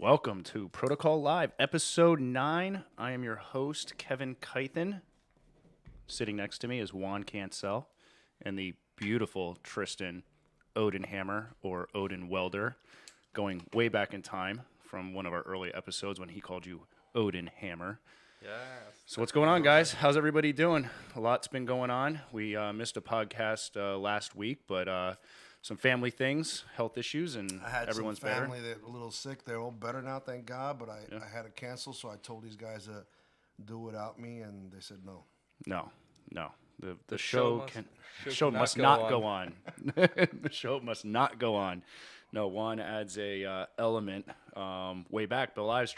Welcome to Protocol Live, Episode 9. I am your host, Kevin Kythen. Sitting next to me is Juan Cancel and the beautiful Tristan Odenhammer, or Odin Welder, going way back in time from one of our early episodes when he called you Odin Hammer. Yes. So what's going on, guys? How's everybody doing? A lot's been going on. We missed a podcast last week, but some family things, health issues, and I had everyone's some family better. that were a little sick. They're all better now, thank God. But I had to cancel, so I told these guys to do without me, and they said no. No. The show must not not go go on. The show must not go on. No, Juan adds a element. Way back, Bill Ives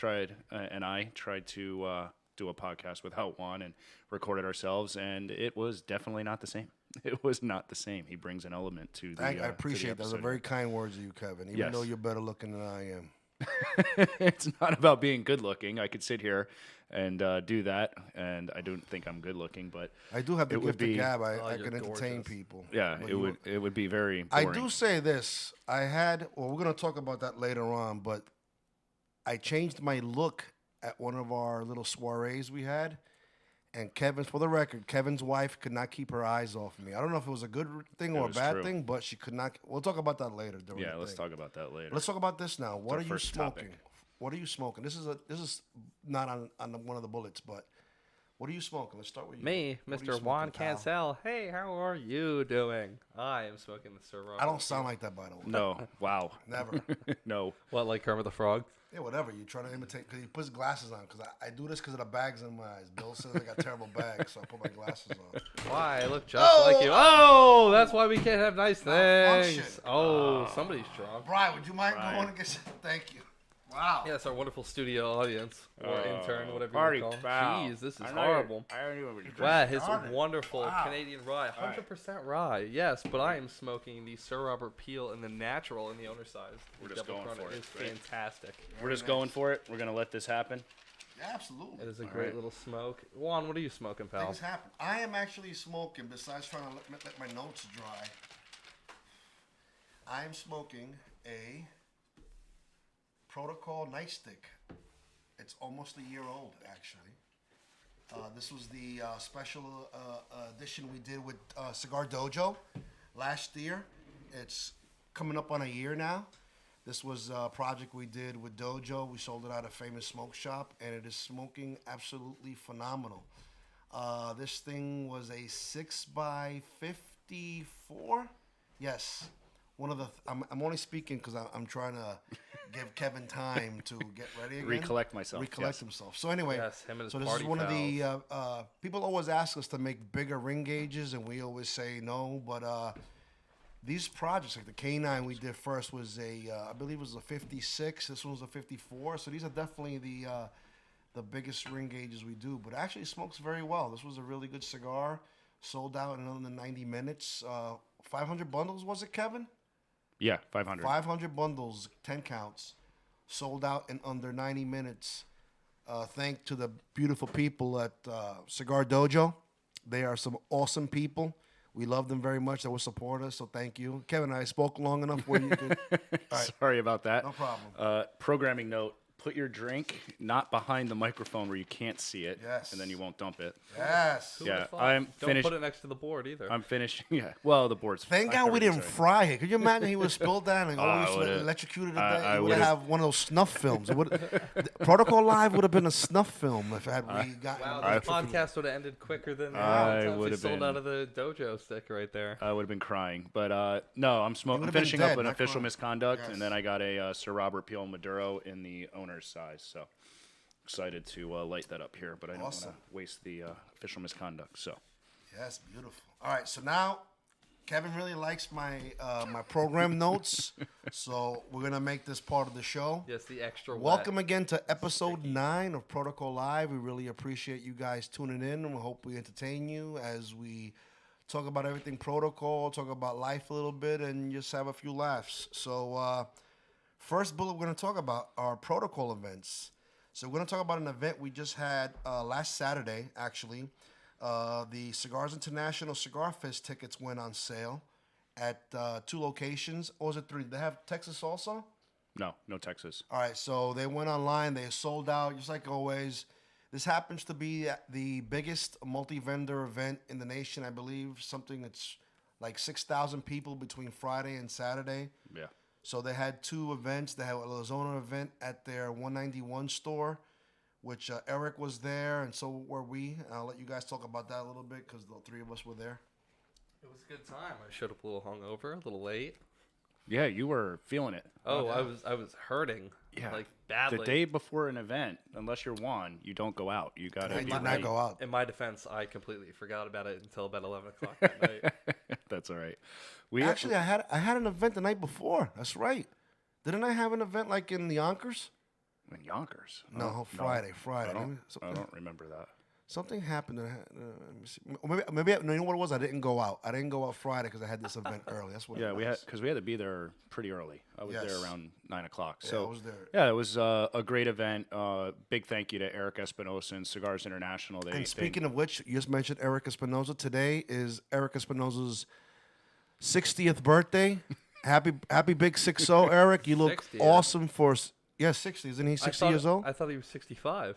and I tried to do a podcast without Juan and recorded ourselves, and it was definitely not the same. It was not the same. He brings an element to the. I appreciate that. Those are very kind words of you, Kevin. Even Yes. though you're better looking than I am. It's not about being good looking. I could sit here and do that, and I don't think I'm good looking, but I do have the it would gift of be- gab. I you're can entertain gorgeous. people. yeah, But it would be very I boring. do say this. We're going to talk about that later on, but I changed my look at one of our little soirees we had. And for the record, Kevin's wife could not keep her eyes off me. I don't know if it was a good thing or a was bad true. thing, but she could not. We'll talk about that later. During Yeah, the let's thing. talk about that later. Let's talk about this now. What our are you first smoking? topic. What are you smoking? This is not on one of the bullets, but what are you smoking? Let's start with you. Me, What are you Mr. Juan smoking, pal? Cancel. Hey, how are you doing? I am smoking the Ciroc. I don't sound like that, by the way. No, wow, Never. no. What, like Kermit the Frog? Yeah, whatever. You're trying to imitate because he puts glasses on. Because I do this because of the bags in my eyes. Bill says I got terrible bags, so I put my glasses on. Why? I look just like you. Oh, that's why we can't have nice Malfunction. things. Oh, somebody's drunk. Brian, would you mind Brian. going and get? Thank you. Wow. Yeah, it's our wonderful studio audience or intern, whatever Party you want to call foul. them. Jeez, this is I know horrible. I don't even drink. Wow, his Started. wonderful Wow. Canadian rye, 100% rye. Yes, but I am smoking the Sir Robert Peel in the natural in the owner size. We're The just double going Corona for it, is right? fantastic. We're just going for it. We're gonna let this happen. Yeah, absolutely. It is a great right. little smoke. Juan, what are you smoking, pal? Things happen. I am actually smoking. Besides trying to let my notes dry, I am smoking a Protocol Nightstick. It's almost a year old, actually. This was the special edition we did with Cigar Dojo last year. It's coming up on a year now. This was a project we did with Dojo. We sold it at a famous smoke shop, and it is smoking absolutely phenomenal. This thing was a 6x54. Yes. One of the. I'm only speaking because I'm trying to give Kevin time to get ready again. Recollect myself, Recollect yes. himself. So anyway, Yes, him and his so this is party one of the people always ask us to make bigger ring gauges, and we always say no. But these projects, like the K9 we did first, was I believe it was a 56. This one was a 54. So these are definitely the biggest ring gauges we do. But it actually smokes very well. This was a really good cigar. Sold out in under 90 minutes. 500 bundles, was it, Kevin? Yeah, 500. 500 bundles, 10 counts, sold out in under 90 minutes. Thanks to the beautiful people at Cigar Dojo. They are some awesome people. We love them very much. They will support us, so thank you. Kevin, I spoke long enough where you could. All right, Sorry about that. no problem. Programming note: put your drink not behind the microphone where you can't see it, Yes. and then you won't dump it. Yes. Who Yeah, would've thought? I'm Don't finished. put it next to the board either. I'm finishing. Yeah. Well, the board's. Thank I God we covered didn't this already. fry it. Could you imagine he would have spilled that and I always would've- electrocuted to I death? He would would've- have one of those snuff films. Protocol Live would have been a snuff film if had we gotten. Wow, this podcast would have ended quicker than I the would've sold been- out of the dojo stick right there. I would have been crying, but no, I'm would've been finishing dead, up an not official crying. misconduct, Yes. and then I got a Sir Robert Peel Maduro in the owner's size. So excited to light that up here, but I don't want Awesome. to waste the official misconduct. So Yes, beautiful. All right, so now Kevin really likes my my program notes, so we're gonna make this part of the show. Yes, the extra wet. Welcome again to episode 9 of Protocol Live. We really appreciate you guys tuning in, and we hope we entertain you as we talk about everything protocol, talk about life a little bit, and just have a few laughs. So, first bullet we're going to talk about are protocol events. So we're going to talk about an event we just had last Saturday, actually. The Cigars International Cigar Fest tickets went on sale at 2 locations. Or was it 3? Did they have Texas also? No Texas. All right, so they went online. They sold out, just like always. This happens to be the biggest multi-vendor event in the nation, I believe. Something that's like 6,000 people between Friday and Saturday. Yeah. So they had two events. They had a Lozona event at their 191 store, which Eric was there, and so were we. And I'll let you guys talk about that a little bit because the three of us were there. It was a good time. I showed up a little hungover, a little late. Yeah, you were feeling it. Oh, yeah. I was hurting. Yeah. Like badly. The day before an event, unless you're Juan, you don't go out. You gotta I be did not ready. go out. In my defense, I completely forgot about it until about 11 o'clock at night. That's all right. We Actually, I had an event the night before. That's right. Didn't I have an event like in the Yonkers? in Yonkers. No, Friday. I Let me- don't remember that. Something happened. Let me see. Maybe no, you know what it was? I didn't go out. I didn't go out Friday because I had this event early. That's what. Yeah, it we was. had because we had to be there pretty early. I was there Yes. around 9:00. Yeah, So I was there. yeah, it was a great event. Big thank you to Eric Espinosa and Cigars International. And speaking of which, you just mentioned Eric Espinosa. Today is Eric Espinosa's 60th birthday. Happy big 6-0, Eric. You look 60, awesome for 60. Isn't he 60 years old? I thought he was 65.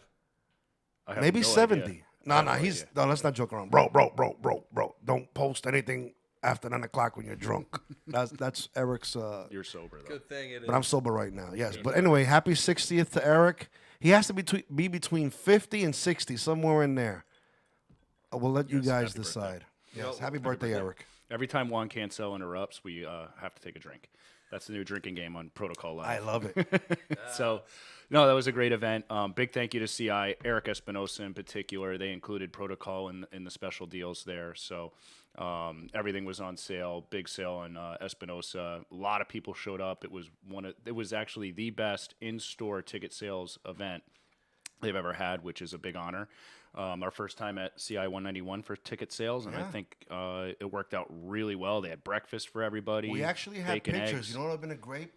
I have Maybe no 70. idea. No, I have no he's idea. no. Let's not joke around, bro. Don't post anything after 9 o'clock when you're drunk. That's Eric's. You're sober though. Good thing it is. But I'm sober right now. Yes. But anyway, happy 60th to Eric. He has to be between 50 and 60, somewhere in there. We'll let you Yes, guys happy birthday. decide. Yes. No, happy happy birthday, Eric. Every time Juan Cancel interrupts, we have to take a drink. That's the new drinking game on Protocol Live. I love it. So, no, that was a great event. Big thank you to CI, Eric Espinosa in particular. They included Protocol in the special deals there. So everything was on sale, big sale on Espinosa. A lot of people showed up. It was actually the best in-store ticket sales event they've ever had, which is a big honor. Our first time at CI 191 for ticket sales, and I Yeah. think it worked out really well. They had breakfast for everybody. We actually had bacon, pictures. eggs. You know what would have been a great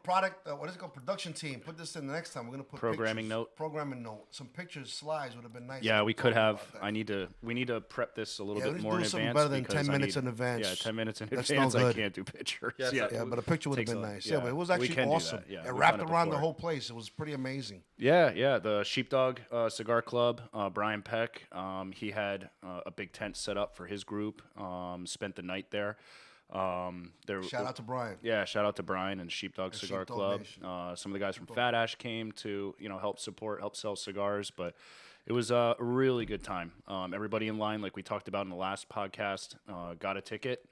product? What is it called? Production team. Put this in the next time. We're gonna put Programming pictures. note. Programming note. Some pictures, slides would have been nice. Yeah, we could Talk have. about that. We need to prep this a little Yeah, bit let's more do in something advance. better than because 10 I minutes need- in advance. Yeah, 10 minutes in That's no advance. I good. can't do pictures. Yes, yeah. Yeah, but a picture would have Takes been a- nice. yeah, Yeah, but it was we actually can do that. awesome. Yeah, It we've wrapped done it around the before. whole place. It was pretty amazing. Yeah. The Sheepdog Cigar Club, Brian Peck, he had a big tent set up for his group. Spent the night there. Shout out to Brian. Yeah, shout out to Brian and Sheepdog Cigar Sheepdog Club. Nation. Some of the guys from Fat Ash came to help sell cigars, but it was a really good time. Everybody in line, like we talked about in the last podcast, got a ticket.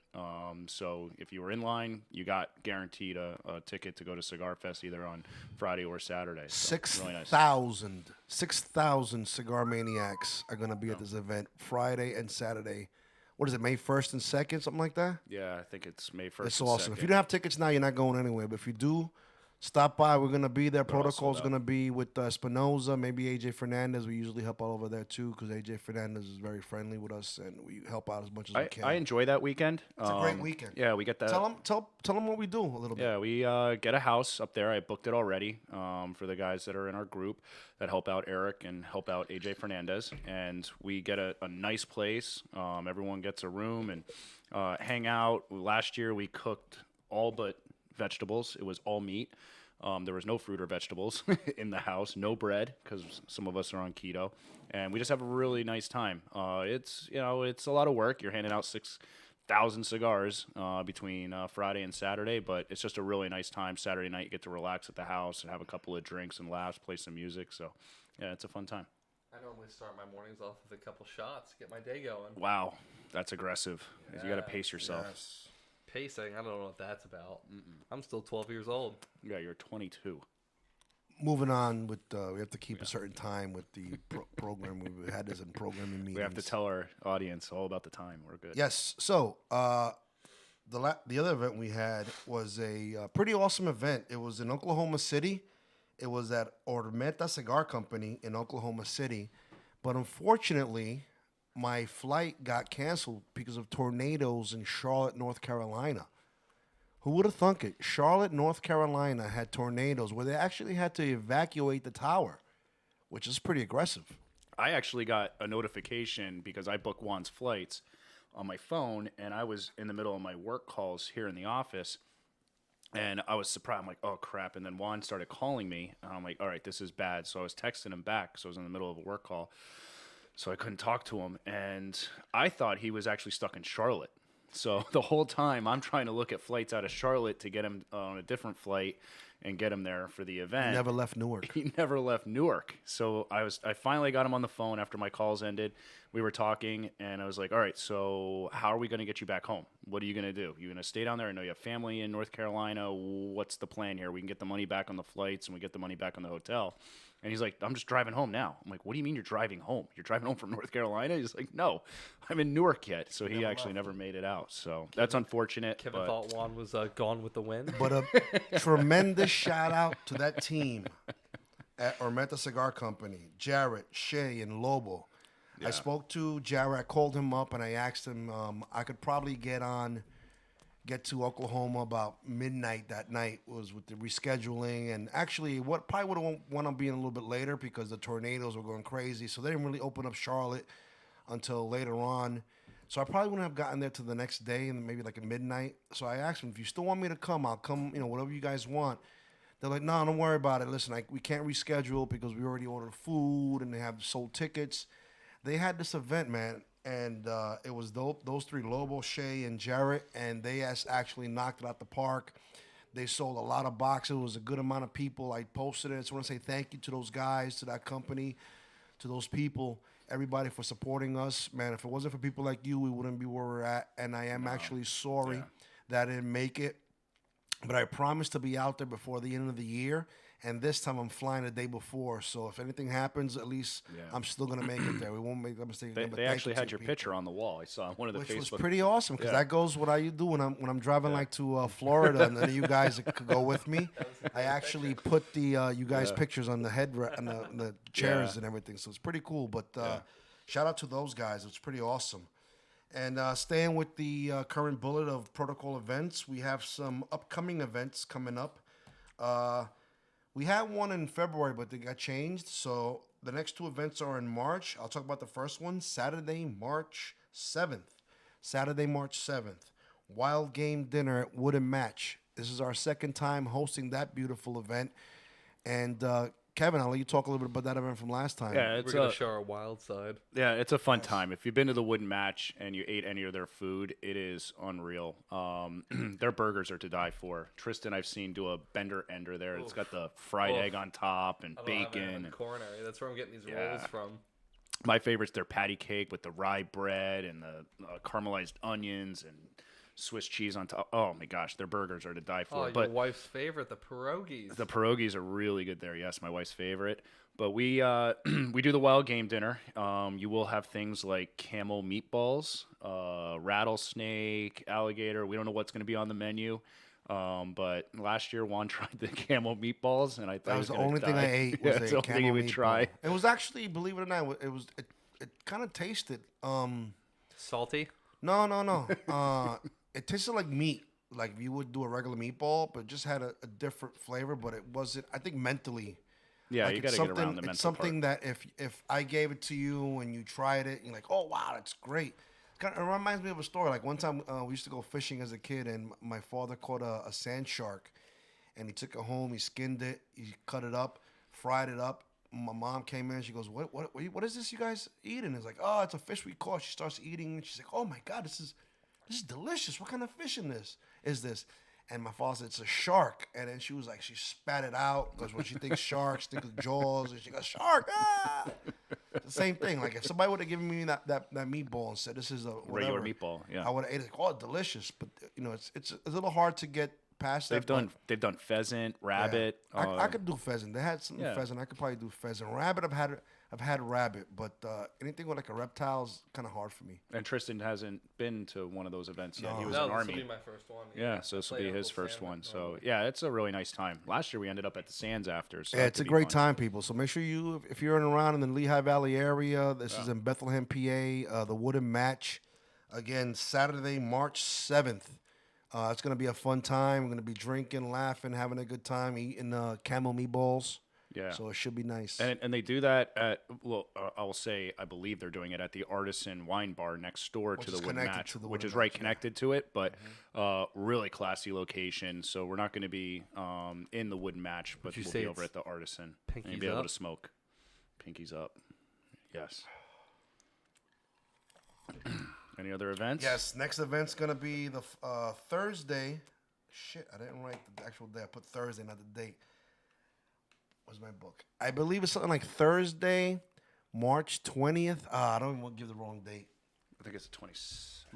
So if you were in line, you got guaranteed a ticket to go to Cigar Fest either on Friday or Saturday. So, really nice. 6,000 cigar maniacs are going to be at this event Friday and Saturday. What is it, May 1st and 2nd, something like that? Yeah, I think it's May 1st. It's and awesome. If 2nd. you don't have tickets now, you're not going anywhere. But if you do, stop by. We're going to be there. all sold Protocol's out. going to be with Espinoza, maybe AJ Fernandez. We usually help out over there, too, because AJ Fernandez is very friendly with us, and we help out as much as we can. I enjoy that weekend. It's a great weekend. Yeah, we get that. Tell them what we do a little bit. Yeah, we get a house up there. I booked it already for the guys that are in our group that help out Eric and help out AJ Fernandez. And we get a nice place. Everyone gets a room and hang out. Last year we cooked all but vegetables. It was all meat. There was no fruit or vegetables in the house, no bread because some of us are on keto, and we just have a really nice time. It's a lot of work. You're handing out 6,000 cigars between Friday and Saturday, but it's just a really nice time. Saturday night you get to relax at the house and have a couple of drinks and laughs, play some music. So yeah, it's a fun time. I normally start my mornings off with a couple shots, get my day going. Wow, that's aggressive. You got to pace yourself. Pacing, I don't know what that's about. I'm still 12 years old. Yeah, you're 22. Moving on with, we have to keep a certain time with the program. We had this in programming meetings. We have to tell our audience all about the time. We're good. Yes. So the other event we had was a pretty awesome event. It was in Oklahoma City. It was at Ormeta Cigar Company in Oklahoma City. But unfortunately, my flight got canceled because of tornadoes in Charlotte, North Carolina. Who would have thunk it? Charlotte, North Carolina had tornadoes where they actually had to evacuate the tower, which is pretty aggressive. I actually got a notification because I booked Juan's flights on my phone, and I was in the middle of my work calls here in the office, And I was surprised. I'm like, oh crap. And then Juan started calling me. And I'm like, all right, this is bad. So I was texting him back. So I was in the middle of a work call. So I couldn't talk to him. And I thought he was actually stuck in Charlotte. So the whole time I'm trying to look at flights out of Charlotte to get him on a different flight and get him there for the event. Never left Newark. He never left Newark. So I finally got him on the phone after my calls ended. We were talking, and I was like, all right, so how are we going to get you back home? What are you going to do? You going to stay down there? I know you have family in North Carolina. What's the plan here? We can get the money back on the flights, and we get the money back on the hotel. And he's like, I'm just driving home now. I'm like, what do you mean you're driving home? You're driving home from North Carolina? He's like, no, I'm in Newark yet. So he actually never made it out. So that's unfortunate. Kevin but thought Juan was gone with the wind. But a tremendous shout out to that team at Ormenta Cigar Company, Jarrett, Shay, and Lobo. I spoke to Jarrett, I called him up, and I asked him I could probably get to Oklahoma about midnight that night. Was with the rescheduling, and actually what probably would have wound up being a little bit later because the tornadoes were going crazy, so they didn't really open up Charlotte until later on. So I probably wouldn't have gotten there till the next day and maybe like at midnight. So I asked him, if you still want me to come, I'll come, whatever you guys want. They're like, no, don't worry about it. Listen, we can't reschedule because we already ordered food and they have sold tickets. They had this event, man, and it was those three, Lobo, Shay, and Jarrett, and they actually knocked it out the park. They sold a lot of boxes. It was a good amount of people. I posted it. So I want to say thank you to those guys, to that company, to those people, everybody for supporting us. Man, if it wasn't for people like you, we wouldn't be where we're at. And I am actually sorry that I didn't make it. But I promised to be out there before the end of the year. And this time I'm flying the day before. So if anything happens, at least I'm still going to make it there. We won't make that mistake again. They actually had your picture on the wall. I saw one of the Which Facebook. was pretty awesome because that goes what I do when I'm driving like to Florida, and then you guys could go with me. I actually put the you guys pictures on the head on the chairs and everything, so it's pretty cool. But shout out to those guys; it's pretty awesome. And staying with the current bullet of protocol events, we have some upcoming events coming up. We had one in February, but they got changed. So the next two events are in March. I'll talk about the first one, Saturday, March 7th. Saturday, March 7th. Wild Game Dinner at Wooden Match. This is our second time hosting that beautiful event. And Kevin, I'll let you talk a little bit about that event from last time. Yeah, We're it's going to show our wild side. Yeah, it's a fun time. If you've been to the Wooden Match and you ate any of their food, it is unreal. Their burgers are to die for. Tristan, I've seen do a bender ender there. It's got the fried egg on top and bacon. Coronary. That's where I'm getting these rolls from. My favorite's their patty cake with the rye bread and the caramelized onions and Swiss cheese on top. Oh my gosh, their burgers are to die for. Oh, your wife's favorite, the pierogies. The pierogies are really good there. Yes, my wife's favorite. But we we do the wild game dinner. You will have things like camel meatballs, rattlesnake, alligator. We don't know what's going to be on the menu. But last year Juan tried the camel meatballs, and I thought That was the only thing I ate. Was it's the a only thing he camel would meatball. try. It was actually, believe it or not, it kind of tasted. Salty? No. It tasted like meat, like you would do a regular meatball, but it just had a different flavor. But it wasn't. I think mentally. Yeah, like you it's got to get around something- the mental It's something part. that if I gave it to you and you tried it, you're like, oh wow, that's great. It reminds me of a story. Like one time we used to go fishing as a kid, and my father caught a sand shark, and he took it home. He skinned it. He cut it up, fried it up. My mom came in. She goes, "What is this you guys eating?" It's like, "Oh, it's a fish we caught." She starts eating, and she's like, "Oh my God, this is delicious. What kind of fish is this?" And my father said, "It's a shark." And then she was like, she spat it out because when she thinks sharks, think of Jaws, and she goes, "Shark!" Ah! The same thing. Like if somebody would have given me that meatball and said, "This is a Regular whatever," meatball, yeah. I would have ate it. Oh, delicious. But it's a little hard to get past They've that. done pheasant, but, rabbit. I could do pheasant. They had some pheasant. I could probably do pheasant. Rabbit, I've had rabbit, but anything with like a reptile is kind of hard for me. And Tristan hasn't been to one of those events yet. He was No, in this Army. will be my first one. Yeah, so this will be Played his Uncle first Sam one. at So Norway. yeah, it's a really nice time. Last year we ended up at the Sands after. So Yeah, that it's a could be great fun. time, people. So make sure if you're in and around in the Lehigh Valley area, this is in Bethlehem, PA, the Wooden Match. Again, Saturday, March 7th. It's going to be a fun time. We're going to be drinking, laughing, having a good time, eating camel meatballs. Yeah. So it should be nice. And they do that at, well, I will say, I believe they're doing it at the Artisan Wine Bar next door Which to is the Wood connected Match, to the which Wood is right Match, yeah. connected to it, but really classy location. So we're not going to be in the Wood Match, but you we'll say be over it's at the Artisan. And Pinkies be able up? to smoke. Pinkies up. Yes. Any other events? Yes, next event's gonna be the Thursday. Shit, I didn't write the actual day. I put Thursday, not the date. Where's my book? I believe it's something like Thursday, March 20th. I don't even want to give the wrong date. I think it's the 20.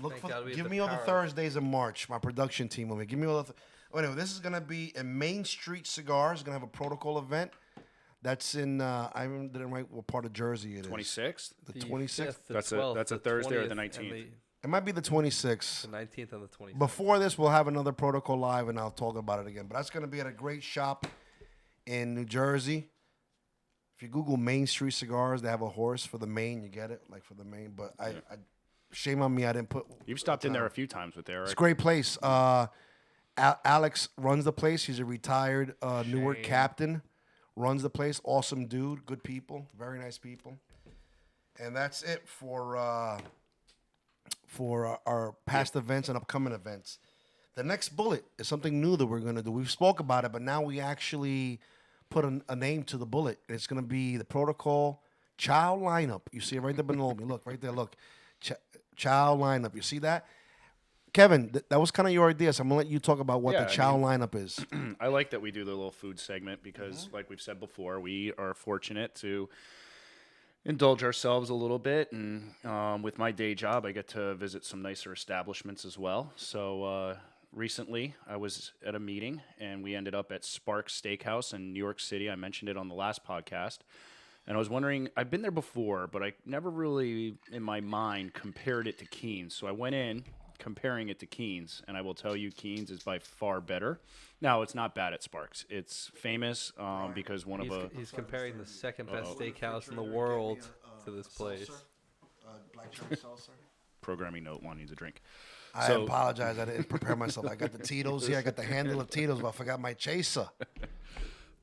Look Thank for. God we have Give the me all the power. Thursdays in March. My production team will be. Give me all the. Anyway, this is gonna be in Main Street Cigars. Gonna have a protocol event. That's in. I didn't write what part of Jersey it is. 26th? The 26th. That's a 12th, that's a the Thursday or the 20th, and 19th. It might be the 26th. The 19th and the 26th. Before this, we'll have another protocol live, and I'll talk about it again. But that's going to be at a great shop in New Jersey. If you Google Main Street Cigars, they have a horse for the Maine. You get it, like for the Maine. But I shame on me, I didn't put. You've stopped in there a few times with Eric. It's a great place. Alex runs the place. He's a retired Newark Shame. captain. Runs the place. Awesome dude. Good people. Very nice people. And that's it for our past events and upcoming events. The next bullet is something new that we're going to do. We've spoke about it, but now we actually put a name to the bullet. It's going to be the protocol Chow lineup. You see it right there below me. Look, right there. Look. Chow lineup. You see that? Kevin, that was kind of your idea, so I'm going to let you talk about what Yeah, the I Chow mean- lineup is. I like that we do the little food segment because, like we've said before, we are fortunate to indulge ourselves a little bit. And with my day job, I get to visit some nicer establishments as well. So recently, I was at a meeting, and we ended up at Sparks Steakhouse in New York City. I mentioned it on the last podcast. And I was wondering, I've been there before, but I never really, in my mind, compared it to Keen's. So I went in comparing it to Keen's, and I will tell you Keen's is by far better. Now, it's not bad at Sparks. It's famous because one of a... He's comparing the second best steakhouse in the world to this place. Black cherry salsa. Programming note, one needs a drink. I So- apologize. I didn't prepare myself. I got the Tito's here. I got the handle of Tito's, but I forgot my chaser.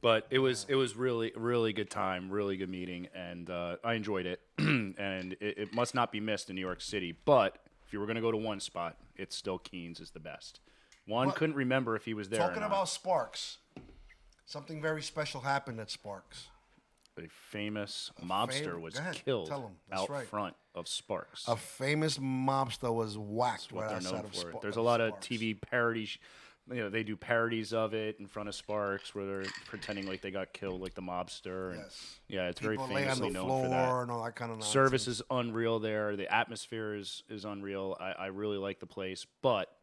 But it was really good time, really good meeting, and I enjoyed it. And it must not be missed in New York City. But if you were going to go to one spot, it's still Keen's is the best. One What- couldn't remember if he was there. or Talking not. about Sparks, something very special happened at Sparks. A famous mobster was Go ahead, killed tell 'em. That's out right. front of Sparks. A famous mobster was whacked What right they're outside known of for. Sparks. There's a lot of TV parodies. They do parodies of it in front of Sparks where they're pretending like they got killed, like the mobster. And Yes. yeah, it's People very lay on famously the known floor for that. and all that kind of nonsense. Service is unreal there. The atmosphere is unreal. I really like the place. But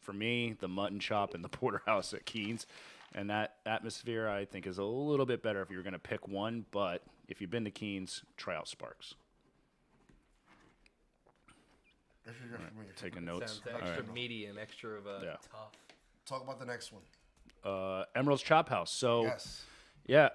for me, the mutton chop and the porterhouse at Keen's and that atmosphere, I think, is a little bit better if you're going to pick one. But if you've been to Keen's, try out Sparks. This is just for me. Taking notes. Sounds All extra right. meaty and extra of a Yeah. tough. Talk about the next one. Emerald's Chop House. So, Yes. yeah,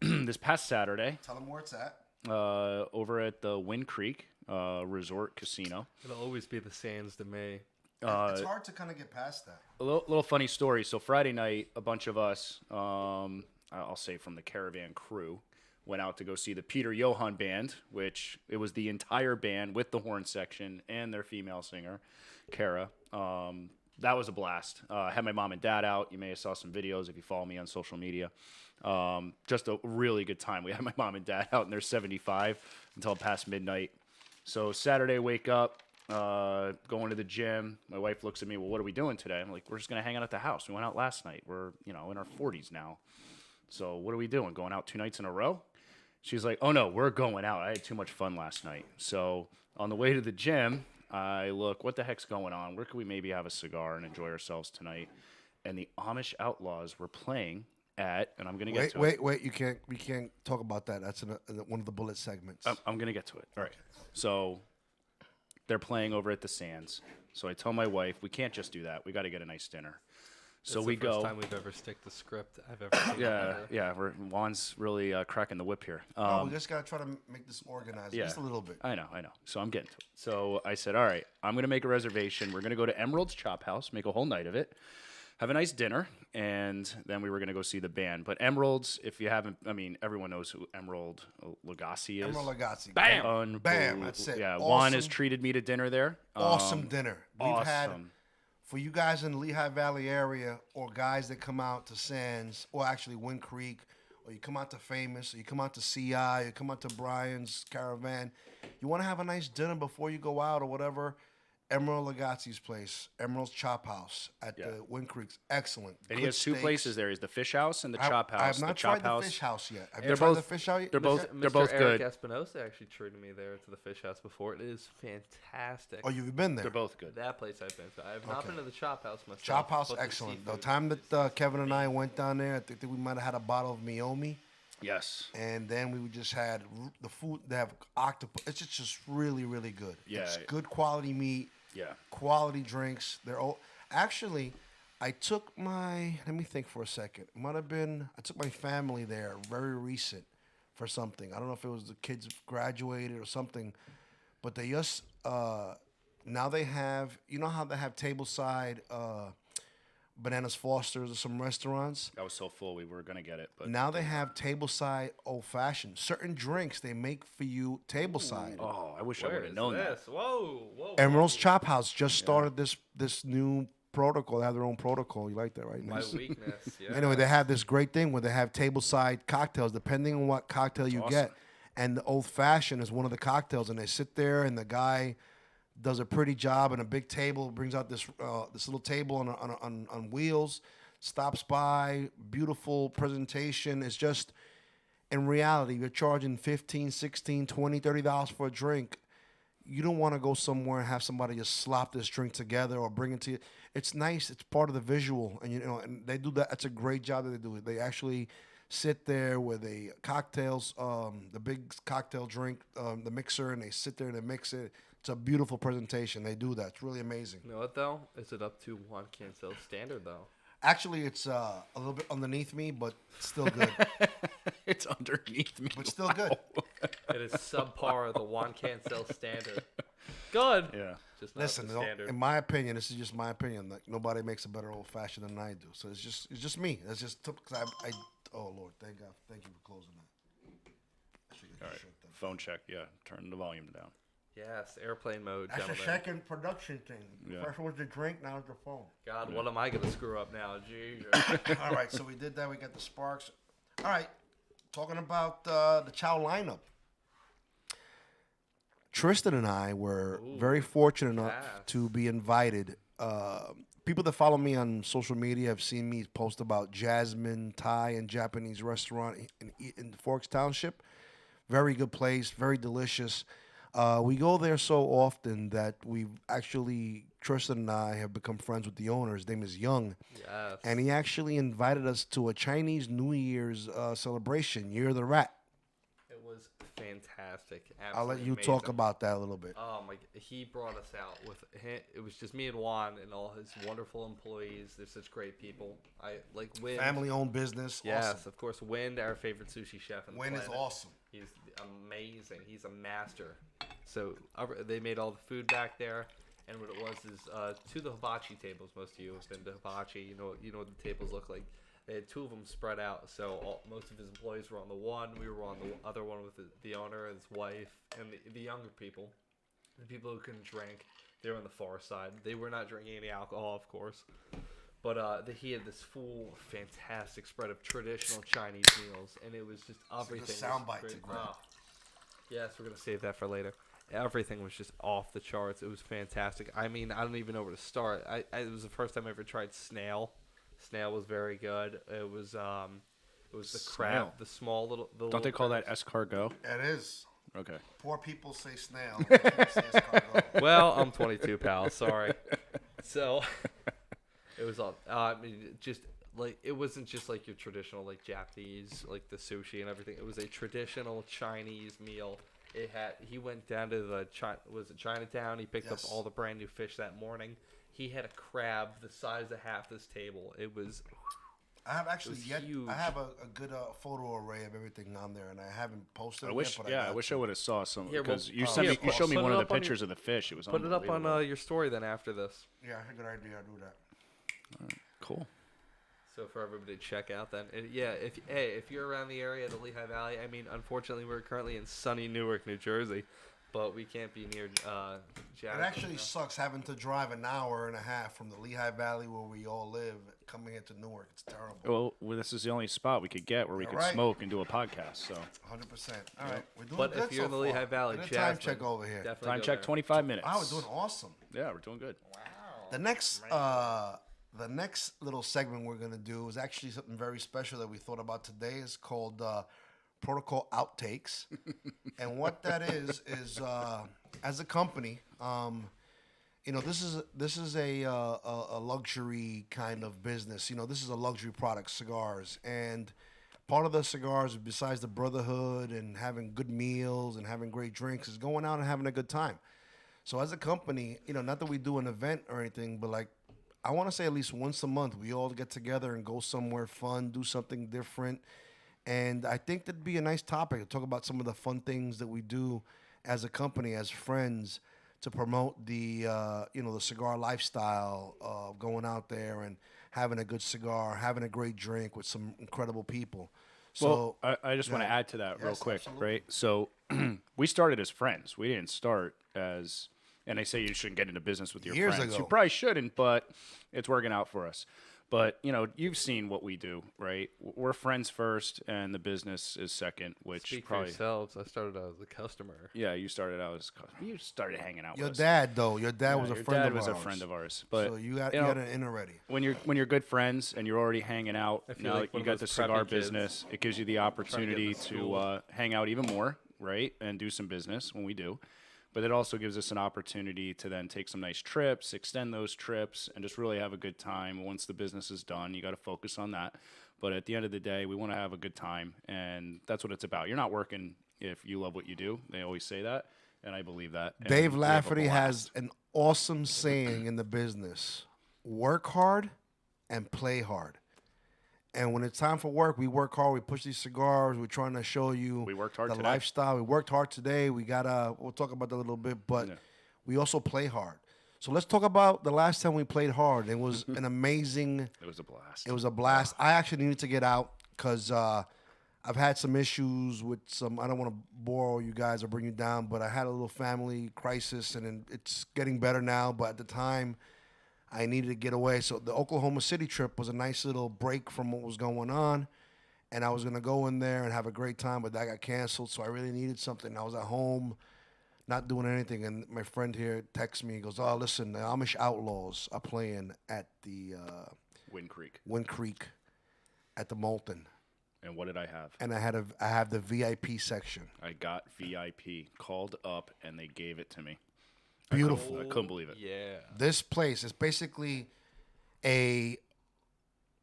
this past Saturday, Tell them where it's at. over at the Wind Creek Resort Casino. It'll always be the Sands to me. It's hard to kind of get past that. A little funny story. So Friday night, a bunch of us, I'll say from the Caravan crew, went out to go see the Peter Johann Band, which it was the entire band with the horn section and their female singer, Kara. That was a blast. I had my mom and dad out. You may have saw some videos if you follow me on social media. Just a really good time. We had my mom and dad out in their 75 until past midnight. So Saturday, wake up, going to the gym. My wife looks at me, well, what are we doing today? I'm like, we're just going to hang out at the house. We went out last night. We're, in our 40s now. So what are we doing? Going out 2 nights in a row? She's like, oh, no, we're going out. I had too much fun last night. So on the way to the gym, I look, what the heck's going on? Where could we maybe have a cigar and enjoy ourselves tonight? And the Amish Outlaws were playing at, and I'm going to get to it. Wait. We can't talk about that. That's in one of the bullet segments. I'm going to get to it. All right. So they're playing over at the Sands. So I tell my wife, we can't just do that. We got to get a nice dinner. So That's we the first go. time we've ever stick the script I've ever seen. Yeah. Juan's really cracking the whip here. we just got to try to make this organized yeah. just a little bit. I know. So I'm getting to it. So I said, all right, I'm going to make a reservation. We're going to go to Emerald's Chop House, make a whole night of it. have a nice dinner, and then we were going to go see the band. But Emeralds, if you haven't, I mean, everyone knows who Emerald Lagasse is. Emerald Lagasse. Bam! Bam, that's it. Yeah, Awesome. Juan has treated me to dinner there. Awesome dinner. We've had, awesome. for you guys in the Lehigh Valley area, or guys that come out to Sands, or actually Wind Creek, or you come out to Famous, or you come out to CI, you come out to Brian's Caravan, you want to have a nice dinner before you go out or whatever, Emerald Lagasse's place, Emerald's Chop House at the Wind Creek's excellent. And he Good has two steaks. places there. He's the Fish House and the Chop House. I have not the tried Chop House. the Fish House yet. Have They're you tried both- the Fish House yet? they're both- Mr. they're both Eric good. Espinosa actually treated me there to the Fish House before. It is fantastic. Oh, you've been there? They're both good. That place I've been to. I have not Okay. been to the Chop House myself. Chop House, but the excellent. The seafood time is that Kevin and I went down there, I think that we might have had a bottle of Miomi. Yes. And then we just had the food. They have octopus. It's just really, really good. Yeah. It's good quality meat, Yeah. quality drinks. They're all actually. I took my. Let me think for a second. It might have been. I took my family there, very recent, for something. I don't know if it was the kids graduated or something, but they just now they have. You know how they have tableside Bananas Foster's or some restaurants. I was so full we were gonna get it, but Now they have tableside old fashioned. Certain drinks they make for you tableside. oh, I wish I Where would have is known this? Whoa, whoa. Emerald's Chop House just started this new protocol. They have their own protocol. You like that, right? My Nice. weakness. Yeah. Anyway, they have this great thing where they have tableside cocktails, depending on what cocktail you awesome. get. And the old fashioned is one of the cocktails, and they sit there, and the guy does a pretty job, and a big table brings out this this little table on wheels, stops by, beautiful presentation. It's just, in reality, you're charging $15, $16, $20, $30 for a drink. You don't want to go somewhere and have somebody just slop this drink together or bring it to you. It's nice. It's part of the visual, and and they do that. That's a great job that they do it. They actually sit there with the cocktails, the big cocktail drink, the mixer, and they sit there and they mix it. It's a beautiful presentation. They do that. It's really amazing. You know what though? Is it up to Juan Cancel's standard though? Actually, it's a little bit underneath me, but still good. it's underneath me. But still good. It is subpar the Juan Cancel standard. Good. Yeah. Just not Listen, the standard. in my opinion, this is just my opinion. Like nobody makes a better old fashioned than I do. So it's just me. That's just because I. Oh Lord, thank God, thank you for closing that. I should get All this right. shirt done. Phone check. Yeah. Turn the volume down. Yes, airplane mode, That's gentlemen. the second production thing. Yeah. First was the drink, now it's the phone. God, what am I gonna screw up now? Jesus. All right, so we did that. We got the sparks. All right, talking about the Chow lineup. Tristan and I were very fortunate enough fast. to be invited. People that follow me on social media have seen me post about Jasmine Thai and Japanese restaurant in Forks Township. Very good place, very delicious. We go there so often that we've actually, Tristan and I have become friends with the owner. His name is Young. Yes. And he actually invited us to a Chinese New Year's celebration, Year of the Rat. It was fantastic. I'll let Absolutely you amazing. talk about that a little bit. Oh my! He brought us out with him. It was just me and Juan and all his wonderful employees. They're such great people. I like Wind. Family-owned business. Yes, Awesome. of course. Wind, our favorite sushi chef in the Win is planet. awesome. He's amazing. He's a master. So they made all the food back there, and what it was is to the hibachi tables. Most of you have been to hibachi. You know what the tables look like. They had two of them spread out, so most of his employees were on the one. We were on the other one with the owner, his wife, and the younger people, the people who couldn't drink. They were on the far side. They were not drinking any alcohol, of course. But he had this full, fantastic spread of traditional Chinese meals, and it was just everything. was soundbite great. to grab. Oh. Yes, we're gonna save that for later. Everything was just off the charts. It was fantastic. I mean, I don't even know where to start. It was the first time I ever tried snail. Snail was very good. It was the crab, Snail? the small little. The Don't little they call that critters. escargot? It is. Okay. Poor people say snail. Rich people say escargot. Well, I'm 22, pal. Sorry. So it was all. I mean, just like it wasn't just like your traditional like Japanese like the sushi and everything. It was a traditional Chinese meal. It had. He went down to the Chinatown. He picked Yes. up all the brand new fish that morning. He had a crab the size of half this table. It was. I have actually was yet. huge. I have a good photo array of everything on there, and I haven't posted I it wish. yet. But Yeah, I I got wish to. I would have saw some Here, because well, you sent here, me. You showed me put one it of up the on your- pictures of the fish. It was Put it up on unbelievable. your story then after this. Yeah, that's a good idea. I'll do that. Cool. So for everybody to check out then, and yeah, if you're around the area of the Lehigh Valley, I mean, unfortunately we're currently in sunny Newark, New Jersey, but we can't be near Jackson. It actually sucks having to drive an hour and a half from the Lehigh Valley where we all live coming here to Newark. It's terrible. Well, this is the only spot we could get where we could right. smoke and do a podcast. So 100%. All right, we're doing But good if you're so in the far. Lehigh Valley, Get a time Jasmine, check over here. definitely time go check, there. 25 minutes. Wow, we're doing awesome. Yeah, we're doing good. The next little segment we're gonna do is actually something very special that we thought about today. It's called Protocol Outtakes, and what that is as a company, this is a luxury kind of business. This is a luxury product, cigars, and part of the cigars, besides the brotherhood and having good meals and having great drinks, is going out and having a good time. So as a company, not that we do an event or anything, but like I want to say at least once a month, we all get together and go somewhere fun, do something different. And I think that'd be a nice topic to talk about some of the fun things that we do as a company, as friends, to promote the the cigar lifestyle of going out there and having a good cigar, having a great drink with some incredible people. So Well, I just want to yeah. add to that real Yes, quick, absolutely. right? So we started as friends. We didn't start as, and they say you shouldn't get into business with your Years friends. ago. You probably shouldn't, but it's working out for us. But, you've seen what we do, right? We're friends first, and the business is second, which Speak for probably, yourselves. I started out as a customer. yeah, you started out as, you started hanging out your with us. dad, though, your dad Yeah, was a your friend dad of was ours. a friend of ours. But So you got you know, an in already. when you're good friends and you're already hanging out, I feel now like one you of got the those preppy cigar kids business. It gives you the to opportunity to school. to hang out even more, right, and do some business when we do. But it also gives us an opportunity to then take some nice trips, extend those trips, and just really have a good time. Once the business is done, you got to focus on that. But at the end of the day, we want to have a good time, and that's what it's about. You're not working if you love what you do. They always say that, and I believe that. And Dave we have a Lafferty has blast. an awesome saying in the business: work hard and play hard. And when it's time for work, we work hard. We push these cigars. We're trying to show you We worked hard the today. lifestyle. We worked hard today. We'll talk about that a little bit, but Yeah. we also play hard. So let's talk about the last time we played hard. It was an amazing. It was a blast. It was a blast. I actually needed to get out because I've had some issues with some. I don't want to bore you guys or bring you down, but I had a little family crisis, and it's getting better now. But at the time, I needed to get away. So the Oklahoma City trip was a nice little break from what was going on, and I was gonna go in there and have a great time, but that got canceled. So I really needed something. I was at home, not doing anything, and my friend here texts me. He goes, "Oh, listen, the Amish Outlaws are playing at the Wind Creek. Wind Creek at the Molten." And what did I have? And I have the VIP section. I got VIP, called up, and they gave it to me. Beautiful. I couldn't believe it. Yeah. This place is basically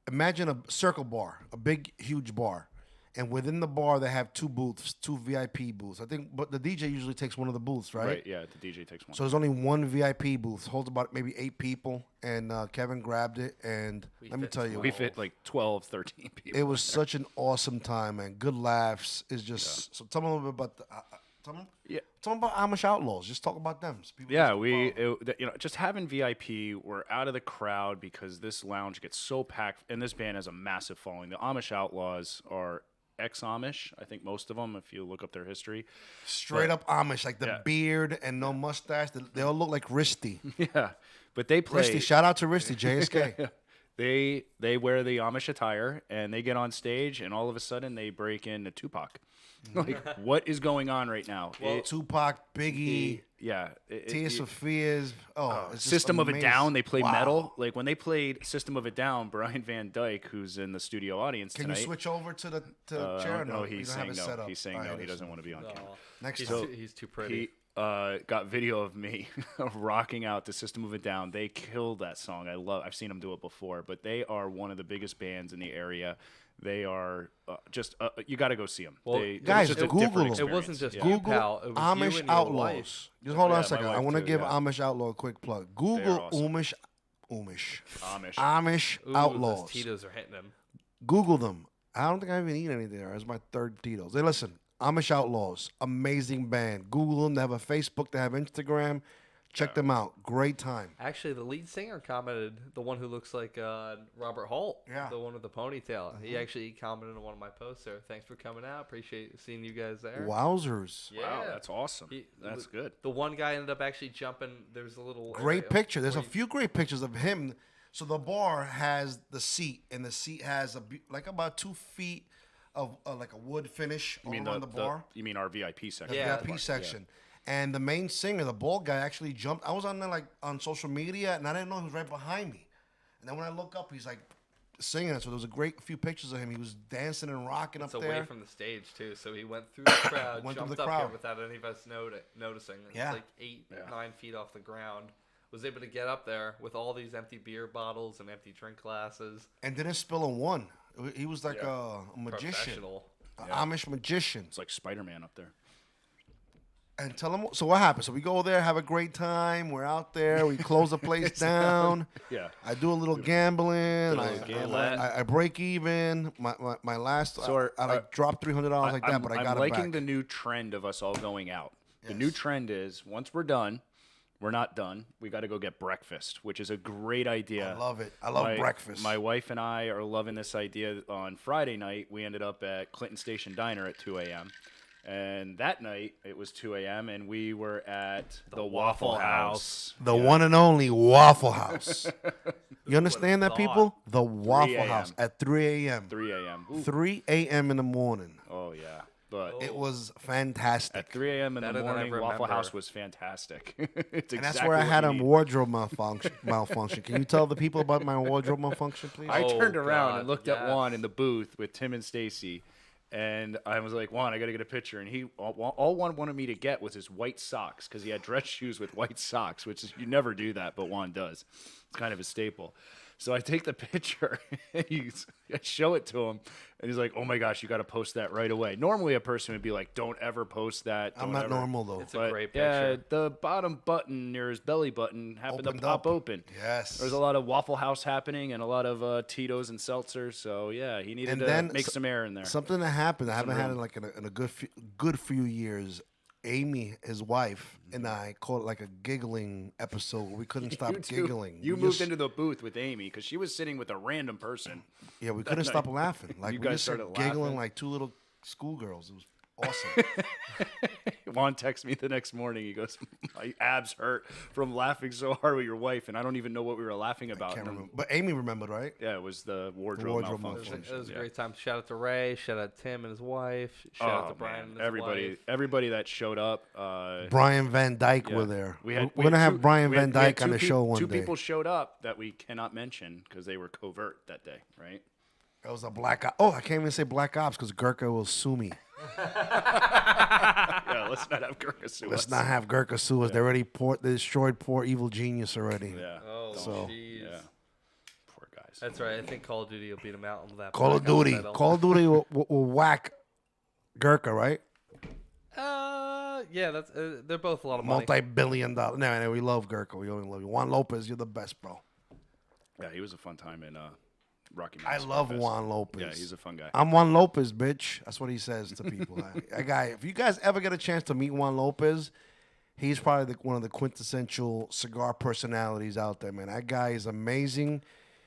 imagine a circle bar, a big, huge bar. And within the bar, they have two booths, two VIP booths. I think, but the DJ usually takes one of the booths, right? Right, yeah, the DJ takes one. So there's only one VIP booth, holds about maybe 8 people. And Kevin grabbed it, and let me fit tell you, we fit like 12, 13 people. it was such an awesome time, man. Good laughs. Is just so. Tell me a little bit about tell me about Amish Outlaws. Just talk about them. So people Yeah, can follow. just having VIP, we're out of the crowd because this lounge gets so packed, and this band has a massive following. The Amish Outlaws are ex-Amish, I think most of them, if you look up their history. Straight up Amish, like the Yeah. beard and no mustache. They all look like Risty. Yeah, but they play. Risty, shout out to Risty, JSK. They wear the Amish attire and they get on stage, and all of a sudden they break into Tupac. Like, what is going on right now? Tupac, Biggie, Yeah, Tears for Fears. It's just System of a amazing. Down, they play Wow. metal. Like when they played System of a Down, Brian Van Dyke, who's in the studio audience Can tonight. you switch over to the chair? no, You he's don't have saying it no. set up. He's saying All no. right, He doesn't listen. want to be on camera. Next He's, time. he's too pretty. He got video of me rocking out to System of a Down. They killed that song. I've seen them do it before, but they are one of the biggest bands in the area. They are just you got to go see them. Well, guys, it's just a Google different them. It wasn't experience. just Yeah. you, Google pal. It was you Amish and your Outlaws. wife. Just hold on Yeah, a second. my I wife want to too, give yeah. Amish Outlaw a quick plug. Google awesome. Amish Amish. Ooh, Outlaws. those Tito's are hitting him. Google them. I don't think I even eaten any there. It's my third Tito's. Hey, listen, Amish Outlaws, amazing band. Google them. They have a Facebook. They have Instagram. Check them out. Great time. Actually, the lead singer commented, the one who looks like Robert Holt, Yeah. the one with the ponytail. He actually commented on one of my posts there. Thanks for coming out. Appreciate seeing you guys there. Wowzers. Yeah. Wow, that's awesome. He- That's good. The one guy ended up actually jumping. There's a little Great area picture. There's a where you- few great pictures of him. So the bar has the seat, and the seat has like about 2 feet of like a wood finish all around the bar. You mean our VIP section? Yeah. VIP section. And the main singer, the bald guy, actually jumped. I was on there like on social media, and I didn't know he was right behind me. And then when I look up, he's like singing. So there was a great few pictures of him. He was dancing and rocking It's up away there. from the stage too, so he went through the crowd, Went through jumped the up crowd. here without any of us noticing. It's Yeah. like 9 feet off the ground. Was able to get up there with all these empty beer bottles and empty drink glasses. And didn't spill a one. He was like Yeah. a magician, Professional. an Amish magician. It's like Spider-Man up there. And tell them. So what happened? So we go there, have a great time. We're out there. We close the place down. Yeah. I do a little gambling. gambling. I break even. My last. So I like dropped $300 like that, I'm, but I I'm got liking it back. the new trend of us all going out. The Yes. new trend is once we're done, we're not done. We got to go get breakfast, which is a great idea. I love it. I love my, breakfast. My wife and I are loving this idea. On Friday night, we ended up at Clinton Station Diner at 2 a.m. And that night, it was 2 a.m., and we were at the Waffle House. The one and only Waffle House. You understand that, thought? people? The Waffle 3 House a.m. at 3 a.m. 3 a.m. Ooh. 3 a.m. in the morning. Oh, yeah. But It was fantastic. at 3 a.m. in the Better than I morning, Waffle remember. House was fantastic. It's And that's exactly where I what had you a need. wardrobe malfunction. Can you tell the people about my wardrobe malfunction, please? I Oh, turned around God, and looked at yes. Juan in the booth with Tim and Stacy, and I was like, Juan, I got to get a picture. And he all Juan wanted me to get was his white socks because he had dress shoes with white socks, which is, you never do that, but Juan does. It's kind of a staple. So I take the picture, and I show it to him, and he's like, "Oh my gosh, you got to post that right away." Normally, a person would be like, "Don't ever post that." I'm don't not ever." normal, though. It's a But great yeah, picture. the bottom button near his belly button happened Opened to pop up. open. Yes. There's a lot of Waffle House happening and a lot of Tito's and seltzers. So yeah, he needed And to then make some air in there. Something that happened, I haven't had room. it like in a good few years. Amy, his wife, and I caught like a giggling episode where we couldn't stop You two- giggling. You We moved just- into the booth with Amy because she was sitting with a random person. Yeah, we couldn't stop laughing. Like You we guys just started started giggling laughing? like two little schoolgirls. It was awesome. Juan texts me the next morning. He goes, "My abs hurt from laughing so hard with your wife, and I don't even know what we were laughing about." Can't And then- remember. But Amy remembered, right? Yeah, it was the wardrobe, wardrobe malfunction. malfunction. It was a Yeah. great time. Shout out to Ray. Shout out to Tim and his wife. Shout out to Oh, Brian man. and his Everybody, wife. everybody that showed up. Brian Van Dyke Yeah. were there. We had, We're gonna have two- Brian we had- Van we had Dyke on two the peop- show one Two day. people showed up that we cannot mention because they were covert that day, right? It was a black. Oh, I can't even say black ops because Gurkha will sue me. Yeah, let's not have Gurkha sue Let's us. not have Gurkha sue us. They already they destroyed poor evil genius already. Yeah. Oh, So- jeez. Yeah. Poor guys. That's right. I think Call of Duty will beat him out on that. Call of Black Ops Duty. title. Call of Duty will whack Gurkha, right? Yeah, that's they're both a lot of money. Multi-billion-dollar. No, we love Gurkha. We only love you. Juan Lopez, you're the best, bro. Yeah, he was a fun time in Rocky I Mountain. love Fest. Juan Lopez. Yeah, he's a fun guy. I'm Juan Lopez, bitch. That's what he says to people. That guy. If you guys ever get a chance to meet Juan Lopez, he's probably one of the quintessential cigar personalities out there, man. That guy is amazing.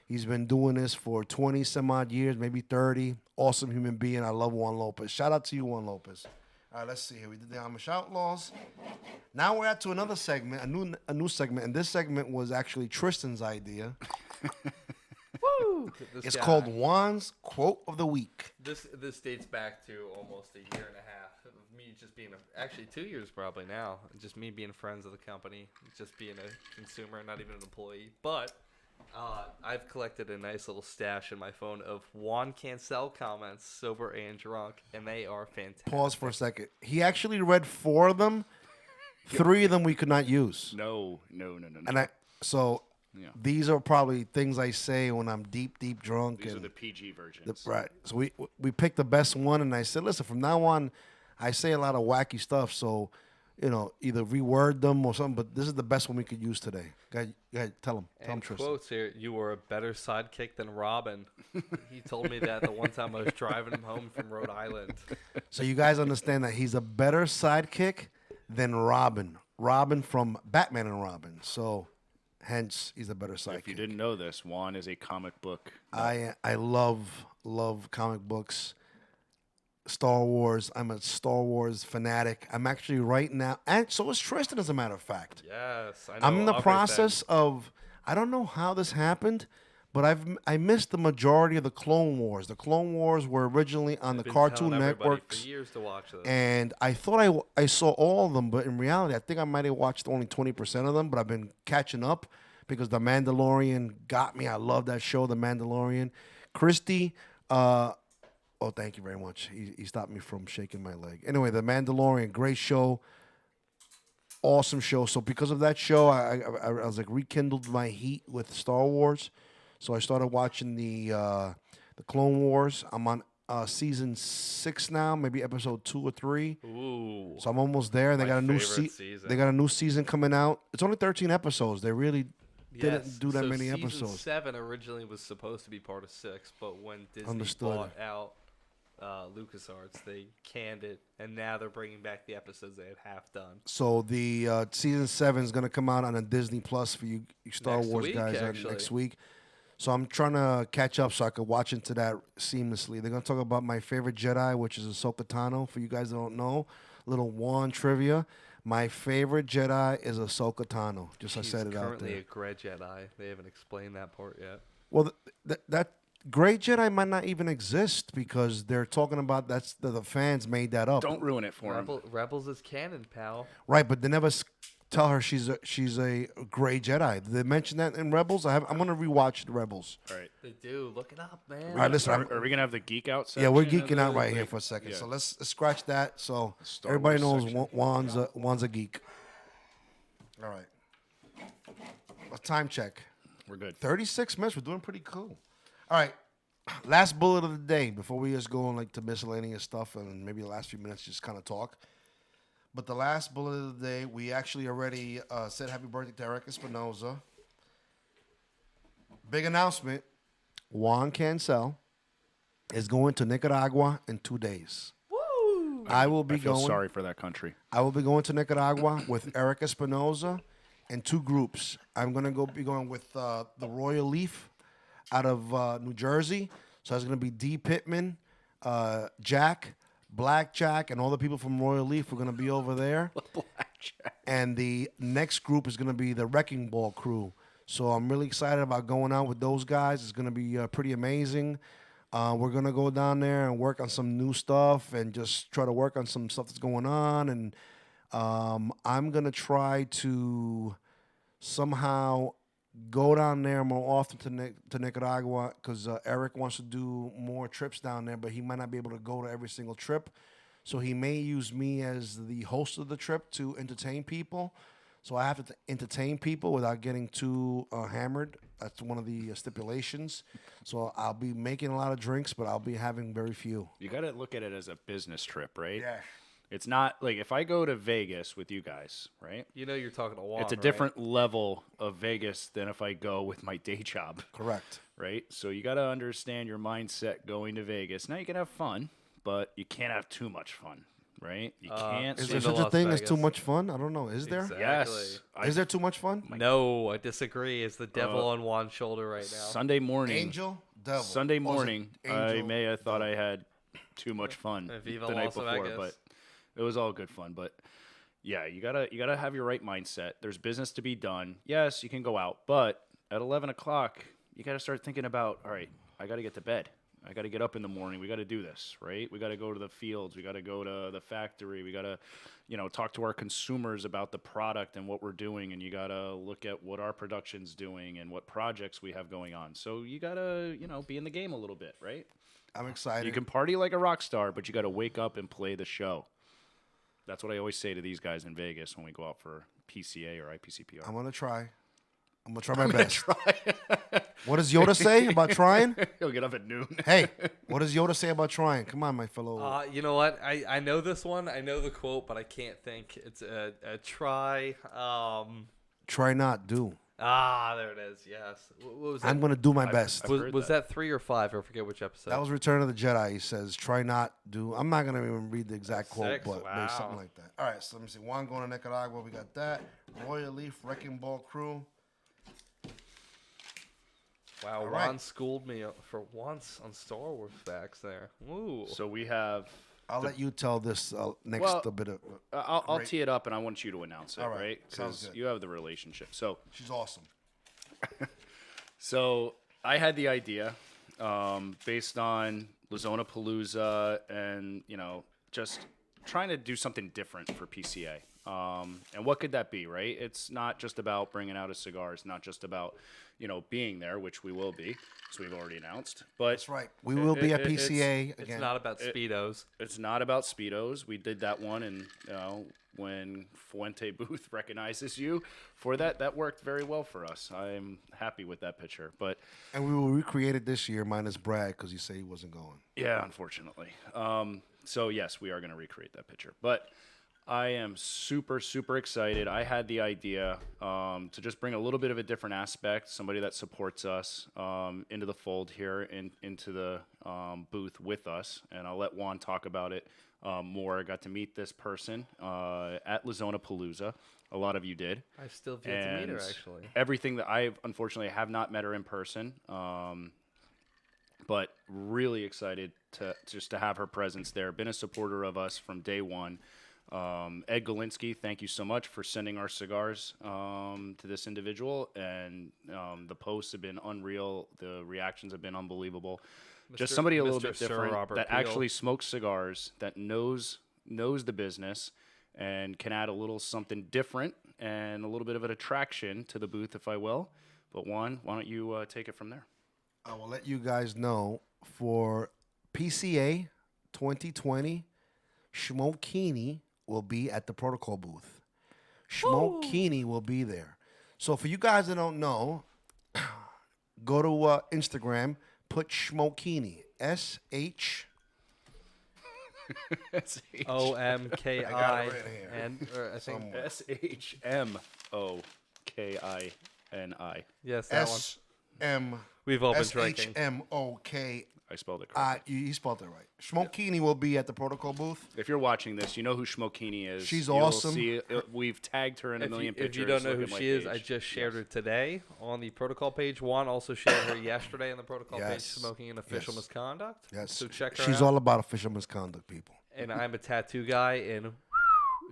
He's been doing this for 20 some odd years, maybe 30. Awesome human being. I love Juan Lopez. Shout out to you, Juan Lopez. All right, let's see here. We did the Amish Outlaws. Now we're at to another segment, a new segment, and this segment was actually Tristan's idea. Woo! This It's guy. called Juan's Quote of the Week. This dates back to almost a year and a half of me just being actually 2 years probably now, just me being friends of the company, just being a consumer, not even an employee. But I've collected a nice little stash in my phone of Juan Cancel comments, sober and drunk, and they are fantastic. Pause for a second. He actually read 4 of them. 3 of them we could not use. No. And Yeah. these are probably things I say when I'm deep drunk. These are and the PG versions. right. So we picked the best one, and I said, listen, from now on, I say a lot of wacky stuff. So, either reword them or something. But this is the best one we could use today. Go ahead tell him. Tell him, And Tristan. quotes here, you were a better sidekick than Robin. He told me that the one time I was driving him home from Rhode Island. So you guys understand that he's a better sidekick than Robin. Robin from Batman and Robin. So, hence, he's a better sidekick. If you didn't know this, Juan is a comic book. I love comic books, Star Wars. I'm a Star Wars fanatic. I'm actually right now, and so is Tristan, as a matter of fact. Yes, I know. I'm in the Aubrey's process of. I don't know how this happened, but I missed the majority of the Clone Wars. The Clone Wars were originally on the been Cartoon telling everybody Networks, for years to watch those. and I thought I saw all of them, but in reality, I think I might have watched only 20% of them. But I've been catching up because The Mandalorian got me. I love that show, The Mandalorian. Christy, oh, thank you very much. He stopped me from shaking my leg. Anyway, The Mandalorian, great show. Awesome show. So because of that show, I was like rekindled my heat with Star Wars. So I started watching the Clone Wars. I'm on season 6 now, maybe episode 2 or 3. Ooh. So I'm almost there. And they My got a new favorite season. They got a new season coming out. It's only 13 episodes. They really didn't Yes, do that so many season episodes. 7 originally was supposed to be part of 6, but when Disney Understood. bought out LucasArts, they canned it, and now they're bringing back the episodes they had half done. So the season 7 is going to come out on a Disney Plus for you Star Next Wars week, guys actually. next week. So I'm trying to catch up so I could watch into that seamlessly. They're going to talk about my favorite Jedi, which is Ahsoka Tano. For you guys that don't know, little Juan trivia. My favorite Jedi is Ahsoka Tano. Just She's I said it out currently there. a Grey Jedi. They haven't explained that part yet. Well, that Great Jedi might not even exist because they're talking about the fans made that up. Don't ruin it for him. Rebels is canon, pal. Right, but they never tell her she's a Grey Jedi. Did they mention that in Rebels? I'm gonna rewatch the Rebels. All right. They do. Look it up, man. All right, listen. Are we gonna have the geek out section? Yeah, we're of geeking out the- right here like- for a second. yeah. So let's scratch that. So Star everybody Wars knows section. Juan's a geek. All right. A time check. We're good. 36 minutes. We're doing pretty cool. All right. Last bullet of the day before we just go on like to miscellaneous stuff and maybe the last few minutes just kind of talk. But the last bullet of the day, we actually already said happy birthday to Eric Espinoza. Big announcement. Juan Cancel is going to Nicaragua in 2 days. Woo! I will be I feel going. sorry for that country. I will be going to Nicaragua with Eric Espinoza and 2 groups. I'm going to be going with the Royal Leaf out of New Jersey. So that's going to be D. Pittman, Jack, Blackjack, and all the people from Royal Leaf are going to be over there. Blackjack. And the next group is going to be the Wrecking Ball crew. So I'm really excited about going out with those guys. It's going to be pretty amazing. We're going to go down there and work on some new stuff and just try to work on some stuff that's going on. And I'm going to try to somehow go down there more often to Nicaragua because Eric wants to do more trips down there, but he might not be able to go to every single trip. So he may use me as the host of the trip to entertain people. So I have to entertain people without getting too hammered. That's one of the stipulations. So I'll be making a lot of drinks, but I'll be having very few. You got to look at it as a business trip, right? Yeah. It's not like if I go to Vegas with you guys, right? You know you're talking to Juan, It's a right? different level of Vegas than if I go with my day job, Correct. right? So you got to understand your mindset going to Vegas. Now you can have fun, but you can't have too much fun, right? You can't. Is sit- there to such a Las thing as too Vegas. much fun? I don't know. Is there? Exactly. Yes. Is there too much fun? No, I disagree. It's the devil on Juan's shoulder right now. Sunday morning. Angel, devil. Sunday Oh, is it morning, I angel, may have thought I had too much fun Viva the night Las before, Vegas. but it was all good fun. But yeah, you gotta have your right mindset. There's business to be done. Yes, you can go out, but at 11 o'clock, you gotta start thinking about, all right, I gotta get to bed. I gotta get up in the morning. We gotta do this, right? We gotta go to the fields. We gotta go to the factory. We gotta, talk to our consumers about the product and what we're doing. And you gotta look at what our production's doing and what projects we have going on. So you gotta, be in the game a little bit, right? I'm excited. You can party like a rock star, but you got to wake up and play the show. That's what I always say to these guys in Vegas when we go out for PCA or IPCPR. I'm gonna try. I'm gonna try my best. What does Yoda say about trying? He'll get up at noon. Hey, what does Yoda say about trying? Come on, my fellow. You know what? I know this one. I know the quote, but I can't think. It's a try. Try not do. Ah, there it is. Yes. What was that? I'm gonna do my best. I've was heard was that. that 3 or 5? I forget which episode. That was Return of the Jedi. He says, "Try not do." I'm not gonna even read the exact quote, 6? but maybe something Wow. like that. All right, so let me see. Juan going to Nicaragua. We got that. Royal Leaf Wrecking Ball Crew. Wow, All Ron right. schooled me for once on Star Wars facts there. Ooh. So we have. I'll let you tell this next Well, a bit of. I'll Great. tee it up, and I want you to announce it, All right, right? sounds Because good. you have the relationship. She's awesome. So I had the idea based on Lazona Palooza and, just trying to do something different for PCA. And what could that be, right? It's not just about bringing out a cigar. It's not just about, being there, which we will be, as we've already announced. But That's right. We will be at it's- PCA It's again. not about Speedos. It's not about Speedos. We did that one, and when Fuente Booth recognizes you for that, that worked very well for us. I'm happy with that picture. But And we will recreate it this year, minus Brad, because he said he wasn't going. yeah, unfortunately. So yes, we are going to recreate that picture. But I am super, super excited. I had the idea to just bring a little bit of a different aspect, somebody that supports us into the fold here, into the booth with us. And I'll let Juan talk about it more. I got to meet this person at Lazona Palooza. A lot of you did. I still have yet to meet her, And actually. everything that I unfortunately have not met her in person, but really excited to have her presence there. Been a supporter of us from day one. Ed Galinsky, thank you so much for sending our cigars to this individual, and the posts have been unreal. The reactions have been unbelievable. Just Mr. somebody a little Mr. bit Sir different Robert that Peel. actually smokes cigars, that knows the business, and can add a little something different and a little bit of an attraction to the booth, if I will. But Juan, why don't you take it from there? I will let you guys know for PCA 2020, Schmokini will be at the protocol booth. Schmokini will be there. So for you guys that don't know, go to Instagram, put Schmokini, SH. OMKI. I got it right here. And I think Somewhere. SHMOKINI. yes, that one. SM. We've all been drinking. SHMOKI. I spelled it correctly. You spelled it right. Schmokini will be at the protocol booth. If you're watching this, you know who Schmokini is. She's You'll awesome. See, we've tagged her in a million pictures. If you don't know Look who at my she is, page. I just shared Yes. her today on the protocol page. Juan also shared her yesterday on the protocol page, Yes. smoking an official Yes. misconduct. Yes. So check her She's out. all about official misconduct, people. And I'm a tattoo guy, and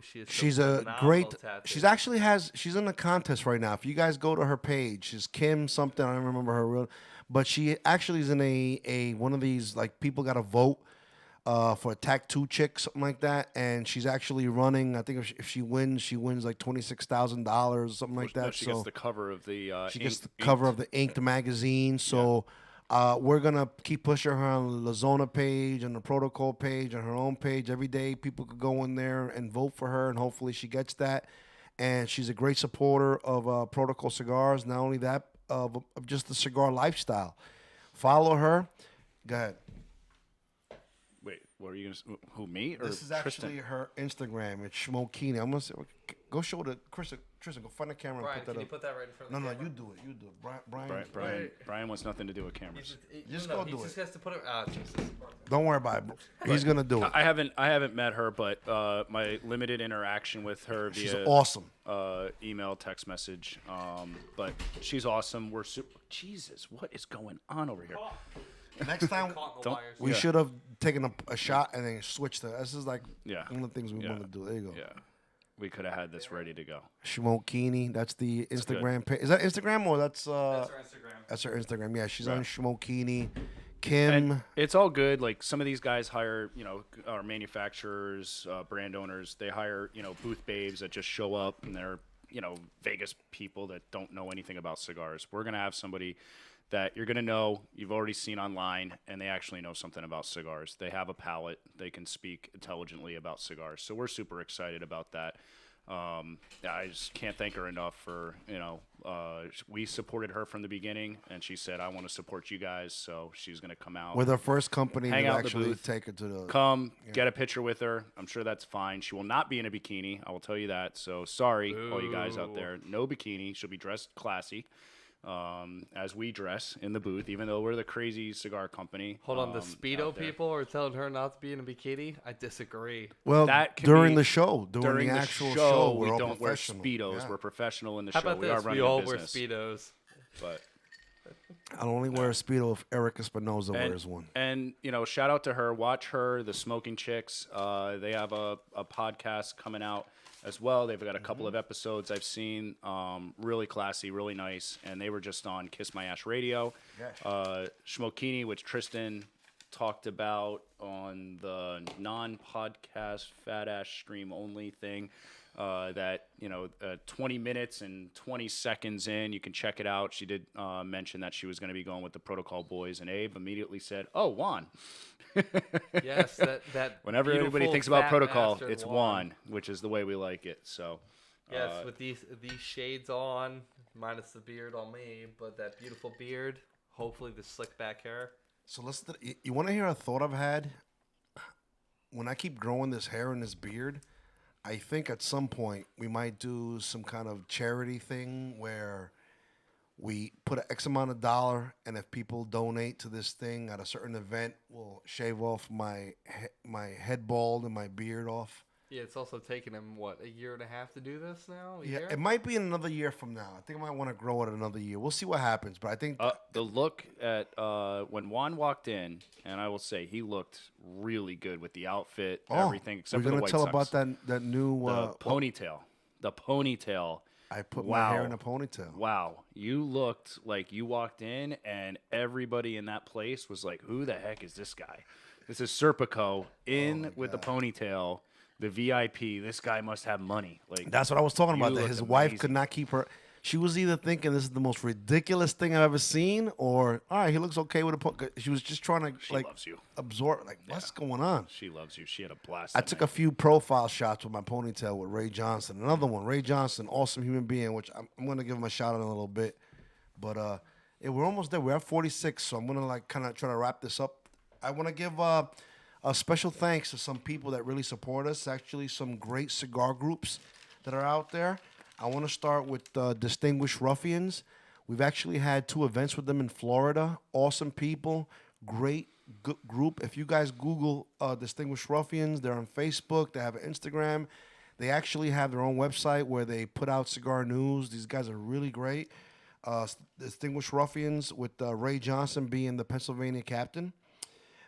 she is She's some a phenomenal great. tattoos. She's in a contest right now. If you guys go to her page, she's Kim something. I don't remember her real, but she actually is in a one of these, like, people got to vote for a tattoo chick, something like that, and she's actually running. I think if she wins like $26,000, something like No, that. she so gets the cover of the. she gets the cover of the Inked magazine. So we're gonna keep pushing her on the Lazona page, on the protocol page, on her own page. Every day, people could go in there and vote for her, and hopefully she gets that. And she's a great supporter of Protocol Cigars. Not only that, of just the cigar lifestyle. Follow her. Go ahead. Wait, what are you going to? Who, me or This is Tristan? actually her Instagram. It's Schmokini. I'm gonna say, go show the Tristan. Go find the camera Brian, and put can that you up. put that right in front of No, the no, camera? you do it. You do it. Brian. Brian wants nothing to do with cameras. Just no, go he do just it. has to put it. Ah, Jesus. Don't worry about it. He's gonna do it. I haven't met her, but my limited interaction with her She's via awesome. email, text message. But she's awesome. We're super. Jesus, what is going on over here? Next time, Caught in the Don't- wires. we Yeah. should have taken a shot and then switched it. This is like Yeah. one of the things we Yeah. want to do. There you go. Yeah, we could have had this ready to go. Schmokini. That's the good. Instagram page. Is that Instagram or that's That's our Instagram. that's her Instagram? Yeah, she's on Yeah. Schmokini. Kim. And it's all good. Like some of these guys hire, our manufacturers, brand owners. They hire, booth babes that just show up and they're, Vegas people that don't know anything about cigars. We're gonna have somebody that you're gonna know, you've already seen online, and they actually know something about cigars. They have a palate. They can speak intelligently about cigars. So we're super excited about that. I just can't thank her enough for, we supported her from the beginning, and she said, I want to support you guys, so she's going to come out. We're the first company Hang to out in the actually booth. take her to the. Come, get a picture with her. I'm sure that's fine. She will not be in a bikini. I will tell you that. So sorry, all you guys out there. No bikini. She'll be dressed classy, as we dress in the booth, even though we're the crazy cigar company. Hold on, the out Speedo there. people are telling her not to be in a bikini? I disagree. Well, That could during be- the show, during the actual show, we we're all don't wear professional. Speedos. Yeah. We're professional in the How show. about We are this? We running a all wear business. Speedos. But I'll only wear a Speedo if Eric Espinoza and, wears one. and shout out to her. Watch her, the Smoking Chicks. They have a podcast coming out as well. They've got a couple of episodes I've seen. Really classy, really nice. And they were just on Kiss My Ash Radio. Schmokini, which Tristan talked about on the non-podcast Fat Ash stream only thing. That 20 minutes and 20 seconds in, you can check it out. She did mention that she was going to be going with the Protocol Boys, and Abe immediately said, "Oh, Juan." Yes, that Whenever anybody beautiful thinks about fat Protocol, bastard it's Juan, which is the way we like it. So, Yes, with these shades on, minus the beard on me, but that beautiful beard, hopefully the slick back hair. So listen, you want to hear a thought I've had? When I keep growing this hair and this beard, I think at some point we might do some kind of charity thing where we put an X amount of dollar, and if people donate to this thing at a certain event, we'll shave off my head bald and my beard off. Yeah, it's also taken him, a year and a half to do this now? A Yeah, year? it might be in another year from now. I think I might want to grow it another year. We'll see what happens, but I think the look at when Juan walked in, and I will say he looked really good with the outfit, everything except we're for the gonna White tell Sox. about that new The ponytail. The ponytail. I put my hair Wow. in a ponytail. Wow, you looked like you walked in, and everybody in that place was like, "Who the heck is this guy?" This is Serpico in with the ponytail, the VIP. This guy must have money. Like That's what I was talking about. You That looked his wife amazing. could not keep her. She was either thinking this is the most ridiculous thing I've ever seen, or all right, he looks okay with a ponytail. She was just trying to She like loves you. absorb. Like, what's going on? She loves you. She had a blast. I took a few profile shots with my ponytail with Ray Johnson. Another one, Ray Johnson, awesome human being, which I'm going to give him a shout out in a little bit. But yeah, we're almost there. We're at 46, so I'm going to kind of try to wrap this up. I want to give a special thanks to some people that really support us. Actually, some great cigar groups that are out there. I want to start with Distinguished Ruffians. We've actually had 2 events with them in Florida. Awesome people, great group. If you guys Google Distinguished Ruffians, they're on Facebook. They have an Instagram. They actually have their own website where they put out cigar news. These guys are really great. Distinguished Ruffians with Ray Johnson being the Pennsylvania captain.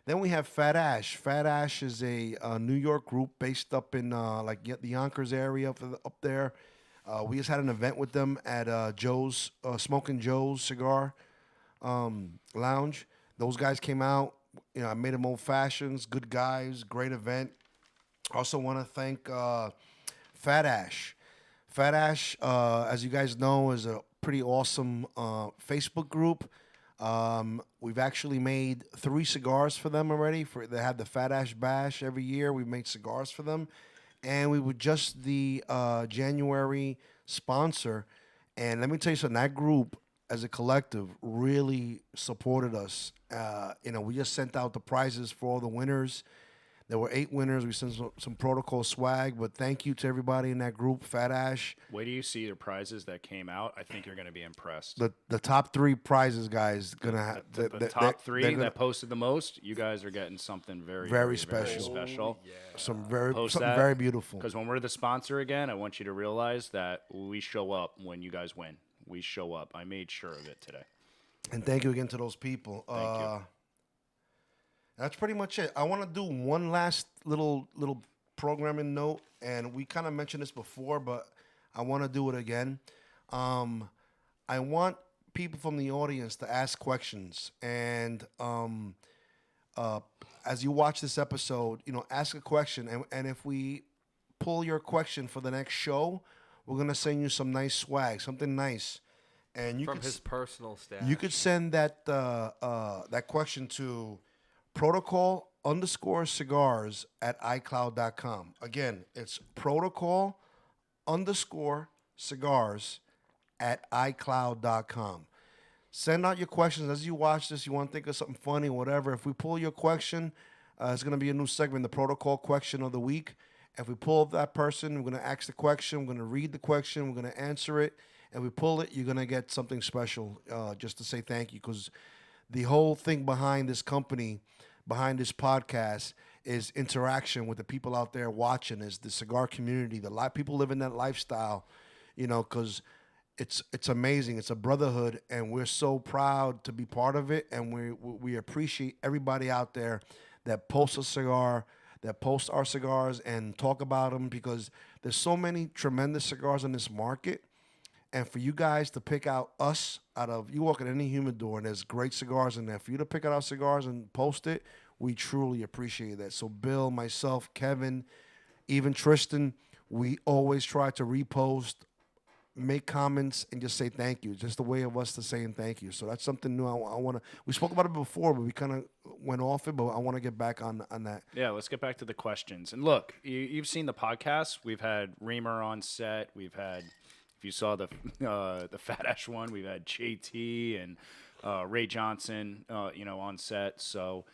Then we have Fat Ash. Fat Ash is a New York group based up in the Yonkers area up there. We just had an event with them at Joe's, Smoking Joe's Cigar Lounge. Those guys came out. I made them old fashions. Good guys. Great event. Also want to thank Fat Ash. Fat Ash, as you guys know, is a pretty awesome Facebook group. We've actually made 3 cigars for them already. They have the Fat Ash Bash every year. We made cigars for them. And we were just the January sponsor. And let me tell you something, that group as a collective really supported us. We just sent out the prizes for all the winners. There were 8 winners. We sent some protocol swag, but thank you to everybody in that group, Fat Ash. Wait till you see the prizes that came out. I think you're going to be impressed. The top 3 prizes, guys, gonna have The top 3 that posted the most, you guys are getting something very, Very very special. special. something Post something that, very beautiful. Because when we're the sponsor again, I want you to realize that we show up when you guys win. We show up. I made sure of it today. And thank you again to those people. Thank you. That's pretty much it. I want to do one last little programming note, and we kind of mentioned this before, but I want to do it again. I want people from the audience to ask questions, and as you watch this episode, ask a question, and if we pull your question for the next show, we're gonna send you some nice swag, something nice, and you From could his personal stash. you could send that that question to protocol_cigars@icloud.com. Again, it's protocol Kevin_cigars@iCloud.com. Send out your questions as you watch this. You want to think of something funny, whatever. If we pull your question, it's going to be a new segment, the protocol question of the week. If we pull that person, we're going to ask the question. We're going to read the question. We're going to answer it. And we pull it, you're going to get something special just to say thank you. Because the whole thing behind this company, behind this podcast, is interaction with the people out there watching, is the cigar community. People live in that lifestyle, because it's amazing. It's a brotherhood, and we're so proud to be part of it. And we appreciate everybody out there that posts a cigar, that post our cigars and talk about them, because there's so many tremendous cigars in this market. And for you guys to pick out us you walk in any humidor and there's great cigars in there. For you to pick out our cigars and post it, we truly appreciate that. So Bill, myself, Kevin, even Tristan, we always try to repost, make comments, and just say thank you. Just a way of us to saying thank you. So that's something new. I want to. We spoke about it before, but we kind of went off it. But I want to get back on that. Yeah, let's get back to the questions. And look, you've seen the podcast. We've had Reamer on set. We've had, if you saw the Fat Ash one, we've had JT and Ray Johnson, on set. So,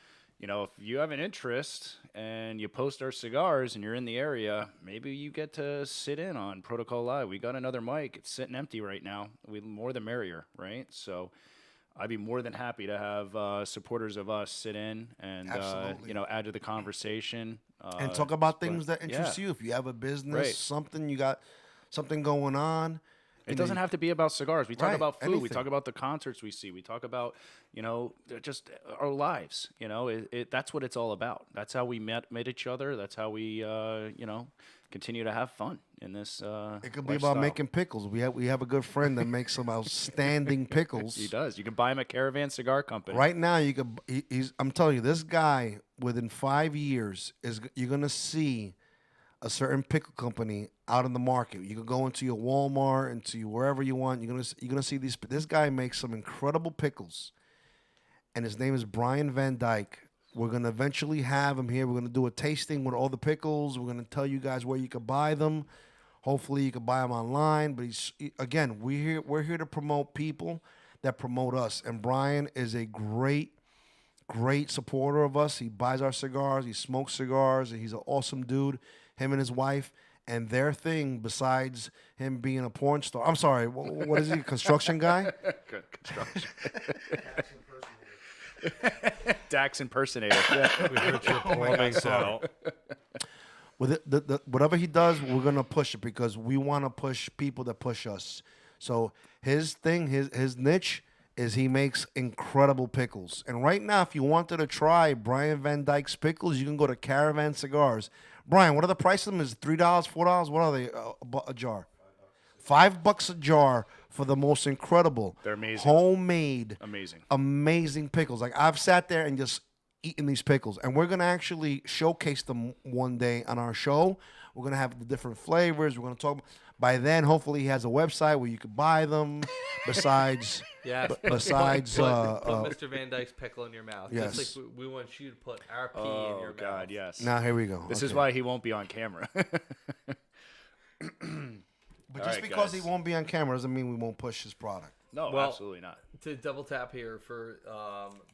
if you have an interest and you post our cigars and you're in the area, maybe you get to sit in on Protocol Live. We got another mic. It's sitting empty right now. More the merrier, right? So I'd be more than happy to have supporters of us sit in and, add to the conversation. And talk about things that interest you. If you have a business, something, you got something going on. It doesn't have to be about cigars. We talk about food. Anything. We talk about the concerts we see. We talk about, just our lives. That's what it's all about. That's how we met each other. That's how we, continue to have fun in this. It could be about making pickles. We have a good friend that makes some outstanding pickles. He does. You can buy him at Caravan Cigar Company. Right now, I'm telling you, this guy within 5 years you're gonna see a certain pickle company out in the market. You can go into your Walmart, into wherever you want. You're gonna see these. This guy makes some incredible pickles, and his name is Brian Van Dyke. We're gonna eventually have him here. We're gonna do a tasting with all the pickles. We're gonna tell you guys where you can buy them. Hopefully, you can buy them online. But we're here to promote people that promote us. And Brian is a great supporter of us. He buys our cigars. He smokes cigars. He's an awesome dude. Him and his wife, and their thing, besides him being a porn star. I'm sorry, what is he, construction guy? Good construction. Dax impersonator. Yeah. We heard your plumbing out. With whatever he does, we're gonna push it because we want to push people that push us. So his thing, his niche is he makes incredible pickles. And right now, if you wanted to try Brian Van Dyke's pickles, you can go to Caravan Cigars. Brian, what are the prices of them? Is it $3, $4? What are they a jar? $5 a jar for the most incredible, They're amazing. Homemade, amazing pickles. Like, I've sat there and just eaten these pickles, and we're gonna actually showcase them one day on our show. We're gonna have the different flavors. We're gonna talk. By then, hopefully, he has a website where you can buy them. Besides, put Mr. Van Dyke's pickle in your mouth. Yes. Just like we want you to put our pee in your mouth. Oh God, yes. Now here we go. This is why he won't be on camera. But just because he won't be on camera doesn't mean we won't push his product. No, absolutely not. To double tap here for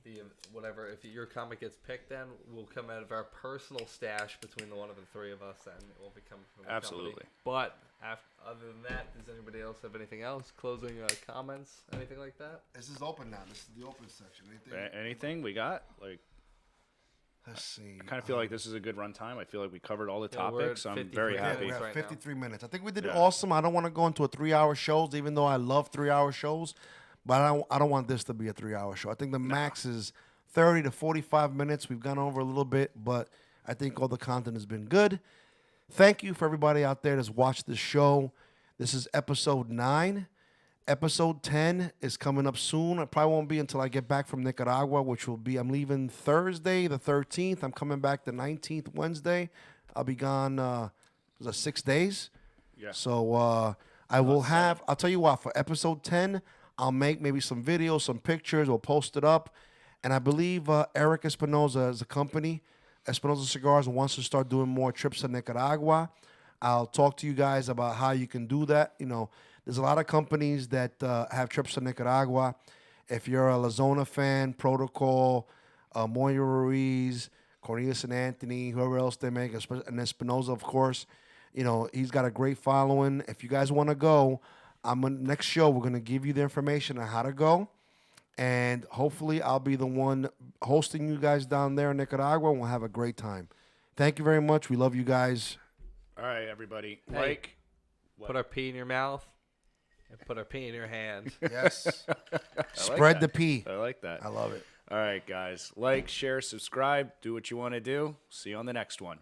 the whatever, if your comic gets picked, then we'll come out of our personal stash between the one of the three of us, and it will become from the Absolutely. company. But other than that, does anybody else have anything else? Closing comments, anything like that? This is open now. This is the open section. Anything we got? Like, let's see. I kind of feel like this is a good run time. I feel like we covered all the Yeah, we're at topics. I'm 53 very happy. We have right 53 minutes. I think we did Yeah. awesome. I don't want to go into a 3-hour shows, even though I love 3-hour shows. But I don't want this to be a 3-hour show. I think the max is 30 to 45 minutes. We've gone over a little bit, but I think all the content has been good. Thank you for everybody out there that's watched this show. This is episode 9. Episode 10 is coming up soon. It probably won't be until I get back from Nicaragua, which will be, I'm leaving Thursday, the 13th. I'm coming back the 19th, Wednesday. I'll be gone 6 days. Yeah. So I will have, I'll tell you what, for episode 10, I'll make maybe some videos, some pictures. We'll post it up. And I believe Eric Espinoza is a company, Espinoza Cigars, wants to start doing more trips to Nicaragua. I'll talk to you guys about how you can do that. You know, there's a lot of companies that have trips to Nicaragua. If you're a La Zona fan, Protocol, Moya Ruiz, Cornelius and Anthony, whoever else they make, and Espinoza, of course, you know, he's got a great following. If you guys want to go, next show, we're going to give you the information on how to go. And hopefully I'll be the one hosting you guys down there in Nicaragua, and we'll have a great time. Thank you very much. We love you guys. All right, everybody. Hey, put our pee in your mouth and put our pee in your hand. Yes. Spread that. the pee. I like that. I love it. All right, guys. Like, share, subscribe. Do what you want to do. See you on the next one.